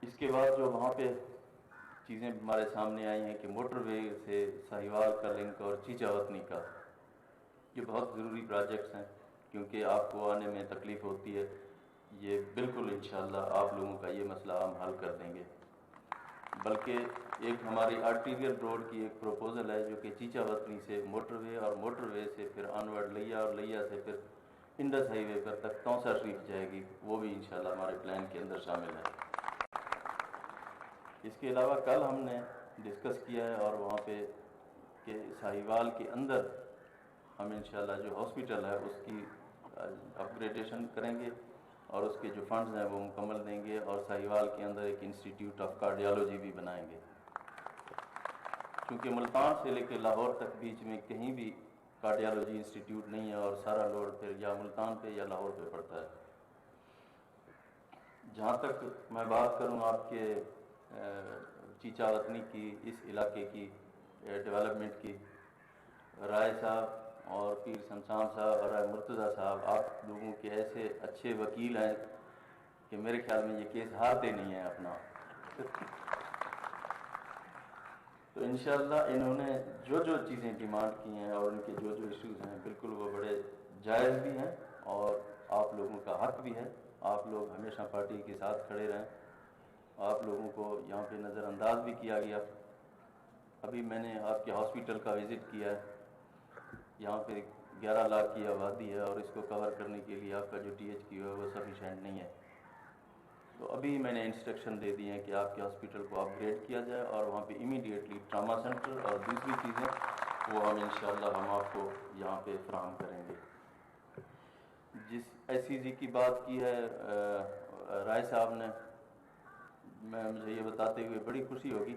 اس کے بعد جو وہاں پہ چیزیں ہمارے سامنے آئی ہیں کہ موٹر وے سے ساہیوال کا لنک اور چیچا وطنی کا، یہ بہت ضروری پروجیکٹس ہیں کیونکہ آپ کو آنے میں تکلیف ہوتی ہے. یہ بالکل انشاءاللہ آپ لوگوں کا یہ مسئلہ ہم حل کر دیں گے. بلکہ ایک ہماری آرٹیریل روڈ کی ایک پروپوزل ہے جو کہ چیچا وطنی سے موٹر وے اور موٹر وے سے پھر آنورڈ لیا اور لیا سے پھر انڈس ہائی وے پر تک توسا شریف جائے گی. وہ بھی انشاءاللہ ہمارے پلان کے اندر شامل ہے. اس کے علاوہ کل ہم نے ڈسکس کیا ہے اور وہاں پہ کہ ساہیوال کے اندر ہم انشاءاللہ جو ہاسپٹل ہے اس کی اپ گریڈیشن کریں گے اور اس کے جو فنڈز ہیں وہ مکمل دیں گے اور ساہیوال کے اندر ایک انسٹیٹیوٹ آف کارڈیالوجی بھی بنائیں گے. کیونکہ ملتان سے لے کے لاہور تک بیچ میں کہیں بھی کارڈیالوجی انسٹیٹیوٹ نہیں ہے اور سارا لوڈ پھر یا ملتان پہ یا لاہور پہ پڑتا ہے. جہاں تک میں بات کروں آپ کے چیچا وطنی کی، اس علاقے کی ڈیولپمنٹ کی، رائے صاحب اور پیر شمشان صاحب اور رائے مرتضیٰ صاحب آپ لوگوں کے ایسے اچھے وکیل ہیں کہ میرے خیال میں یہ کیس ہارتے نہیں ہیں اپنا. تو انشاءاللہ انہوں نے جو جو چیزیں ڈیمانڈ کی ہیں اور ان کے جو جو ایشوز ہیں بالکل وہ بڑے جائز بھی ہیں اور آپ لوگوں کا حق بھی ہے. آپ لوگ ہمیشہ پارٹی کے ساتھ کھڑے رہیں. آپ لوگوں کو یہاں پہ نظر انداز بھی کیا گیا. ابھی میں نے آپ کے ہاسپٹل کا وزٹ کیا ہے. یہاں پہ 11 لاکھ کی آبادی ہے اور اس کو کور کرنے کے لیے آپ کا جو ٹی ایچ کیو ہے وہ سفیشینٹ نہیں ہے. تو ابھی میں نے انسٹرکشن دے دی ہیں کہ آپ کے ہاسپٹل کو اپ گریڈ کیا جائے اور وہاں پہ امیڈیٹلی ٹراما سینٹر اور دوسری چیزیں وہ ہم انشاءاللہ ہم آپ کو یہاں پہ فراہم کریں گے. جس ایس سی جی کی بات کی ہے رائے صاحب نے، مجھے یہ بتاتے ہوئے بڑی خوشی ہوگی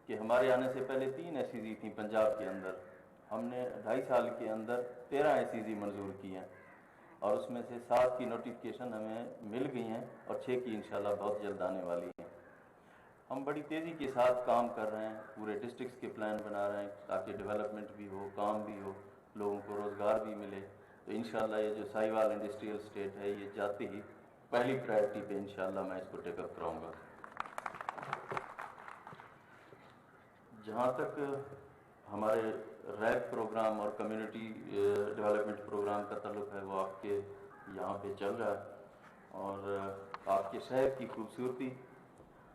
کہ ہمارے آنے سے پہلے 3 ایس سی جی تھیں پنجاب کے اندر. ہم نے 2.5 سال کے اندر 13 ایس سی جی منظور کی ہیں اور اس میں سے 7 کی نوٹیفکیشن ہمیں مل گئی ہیں اور 6 کی انشاءاللہ بہت جلد آنے والی ہیں. ہم بڑی تیزی کے ساتھ کام کر رہے ہیں، پورے ڈسٹرکٹس کے پلان بنا رہے ہیں تاکہ ڈیولپمنٹ بھی ہو، کام بھی ہو، لوگوں کو روزگار بھی ملے. تو انشاءاللہ یہ جو ساہیوال انڈسٹریل اسٹیٹ ہے یہ جاتے ہی پہلی پرائرٹی پہ انشاءاللہ میں اس کو ٹیک اپ کراؤں گا. جہاں تک ہمارے ریپ پروگرام اور کمیونٹی ڈیولپمنٹ پروگرام کا تعلق ہے وہ آپ کے یہاں پہ چل رہا ہے اور آپ کے شہر کی خوبصورتی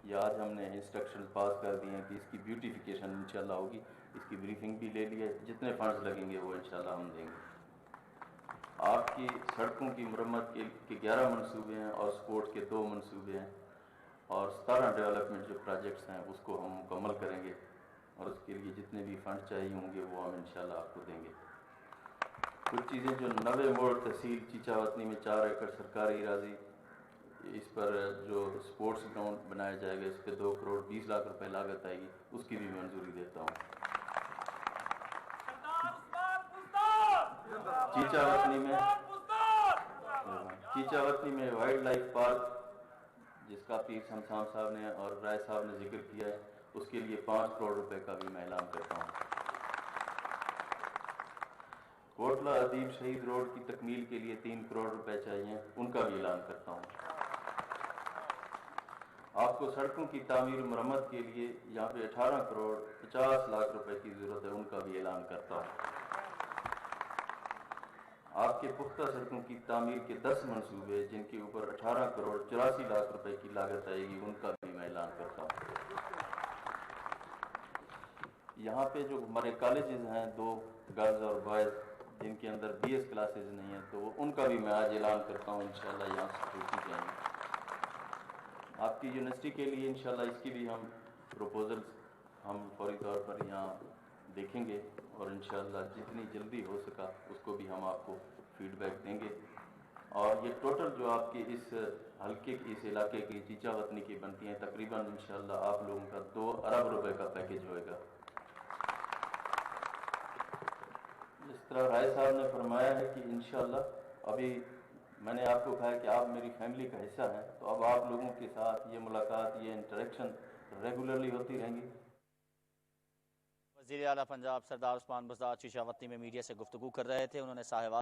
یہ آج ہم نے انسٹرکشن پاس کر دیے ہیں کہ اس کی بیوٹیفیکیشن انشاءاللہ ہوگی. اس کی بریفنگ بھی لے لی ہے. جتنے فنڈز لگیں گے وہ انشاءاللہ ہم دیں گے. آپ کی سڑکوں کی مرمت کے 11 منصوبے ہیں اور سپورٹس کے 2 منصوبے ہیں اور 17 ڈیولپمنٹ جو پروجیکٹس ہیں اس کو ہم مکمل کریں گے اور اس کے لیے جتنے بھی فنڈ چاہیے ہوں گے وہ ہم انشاءاللہ آپ کو دیں گے. کچھ چیزیں جو 90 موڑ تحصیل چیچا وطنی میں 4 ایکڑ سرکاری اراضی، اس پر جو سپورٹس گراؤنڈ بنایا جائے گا اس پہ 2 کروڑ 20 لاکھ روپے لاگت آئے گی، اس کی بھی منظوری دیتا ہوں. چیچا وطنی میں وائلڈ لائف پارک جس کا پیر شمشان صاحب نے اور رائے صاحب نے ذکر کیا ہے اس کے لیے 5 کروڑ روپے کا بھی میں اعلان کرتا ہوں. کوٹلہ ادیب شہید روڈ کی تکمیل کے لیے 3 کروڑ روپے چاہیے، ان کا بھی اعلان کرتا ہوں. آپ کو سڑکوں کی تعمیر مرمت کے لیے یہاں پہ 18 کروڑ 50 لاکھ روپے کی ضرورت ہے، ان کا بھی اعلان کرتا ہوں. آپ کے پختہ سڑکوں کی تعمیر کے 10 منصوبے جن کے اوپر 18 کروڑ 84 لاکھ روپے کی لاگت آئے گی، ان کا بھی میں اعلان کرتا ہوں. یہاں پہ جو ہمارے کالجز ہیں 2 گرلز اور بوائز جن کے اندر BS کلاسز نہیں ہیں تو ان کا بھی میں آج اعلان کرتا ہوں انشاءاللہ یہاں سے شروع کی جائیں گے. آپ کی یونیورسٹی کے لیے انشاءاللہ اس کی بھی ہم پروپوزلز ہم فوری طور پر یہاں دیکھیں گے اور انشاءاللہ جتنی جلدی ہو سکا اس کو بھی ہم آپ کو فیڈ بیک دیں گے. اور یہ ٹوٹل جو آپ کے اس حلقے کی اس علاقے کی چیچا وطنی کی بنتی ہیں تقریباً انشاءاللہ آپ لوگوں کا 2 ارب روپے کا پیکیج ہوئے گا. جس طرح رائے صاحب نے فرمایا ہے کہ انشاءاللہ ابھی میں نے آپ کو کہا کہ آپ میری فیملی کا حصہ ہیں تو اب آپ لوگوں کے ساتھ یہ ملاقات یہ انٹریکشن ریگولرلی ہوتی رہیں گی. وزیر اعلیٰ پنجاب سردار عثمان بزدار چیچا وطنی میں میڈیا سے گفتگو کر رہے تھے. انہوں نے ساہیوال